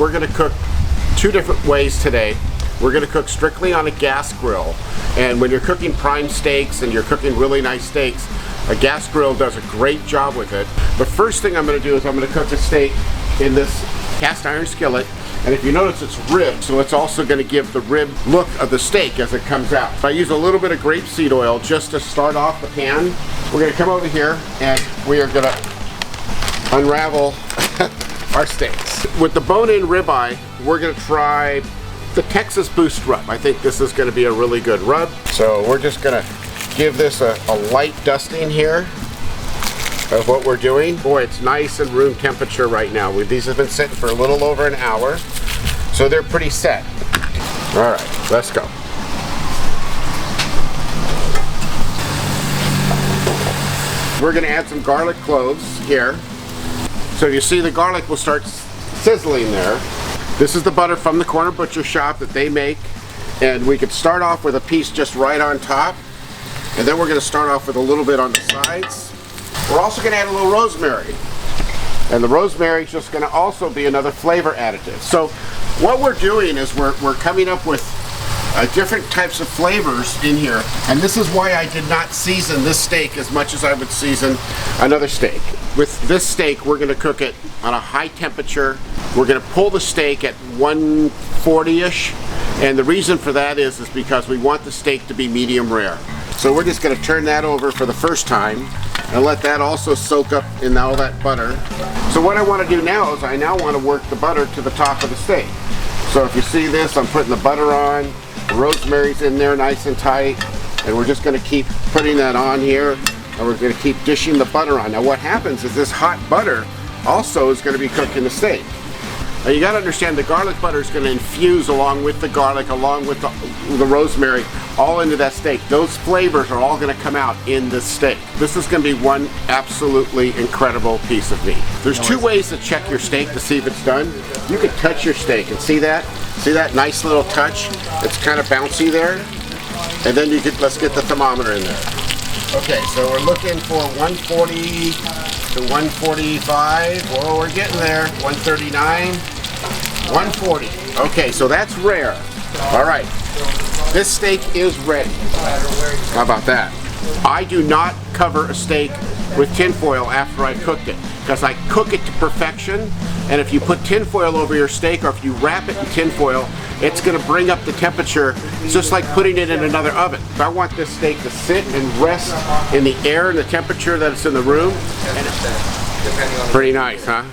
we're going to cook two different ways today. We're going to cook strictly on a gas grill. And when you're cooking prime steaks and you're cooking really nice steaks, a gas grill does a great job with it. The first thing I'm going to do is I'm going to cook the steak in this cast iron skillet. And if you notice, it's ribbed, so it's also going to give the rib look of the steak as it comes out. I use a little bit of grapeseed oil just to start off the pan. We're going to come over here and we are going to unravel our steaks. With the bone-in ribeye, we're going to try the Texas Boost rub. I think this is going to be a really good rub. So we're just going to give this a light dusting here of what we're doing. Boy, it's nice and room temperature right now. These have been sitting for a little over an hour, so they're pretty set. All right, let's go. We're gonna add some garlic cloves here. So you see the garlic will start sizzling there. This is the butter from the corner butcher shop that they make, and we could start off with a piece just right on top, and then we're gonna start off with a little bit on the sides. We're also going to add a little rosemary, and the rosemary is just going to also be another flavor additive. So what we're doing is we're coming up with different types of flavors in here, and this is why I did not season this steak as much as I would season another steak. With this steak, we're going to cook it on a high temperature. We're going to pull the steak at 140-ish, and the reason for that is because we want the steak to be medium rare. So we're just going to turn that over for the first time and let that also soak up in all that butter. So what I want to do now is I now want to work the butter to the top of the steak. So if you see this, I'm putting the butter on, the rosemary's in there nice and tight, and we're just going to keep putting that on here, and we're going to keep dishing the butter on. Now what happens is this hot butter also is going to be cooking the steak. Now you got to understand the garlic butter is going to infuse along with the garlic, along with the rosemary, all into that steak. Those flavors are all going to come out in this steak. This is going to be one absolutely incredible piece of meat. There's two ways to check your steak to see if it's done. You can touch your steak and see that? See that nice little touch? It's kind of bouncy there. And then let's get the thermometer in there. Okay, so we're looking for 140 to 145. Well, we're getting there. 139, 140. Okay, so that's rare. All right, this steak is ready. How about that? I do not cover a steak with tinfoil after I cooked it, because I cook it to perfection, and if you put tinfoil over your steak or if you wrap it in tinfoil, it's going to bring up the temperature. It's just like putting it in another oven. I want this steak to sit and rest in the air and the temperature that it's in the room. And it's pretty nice, huh?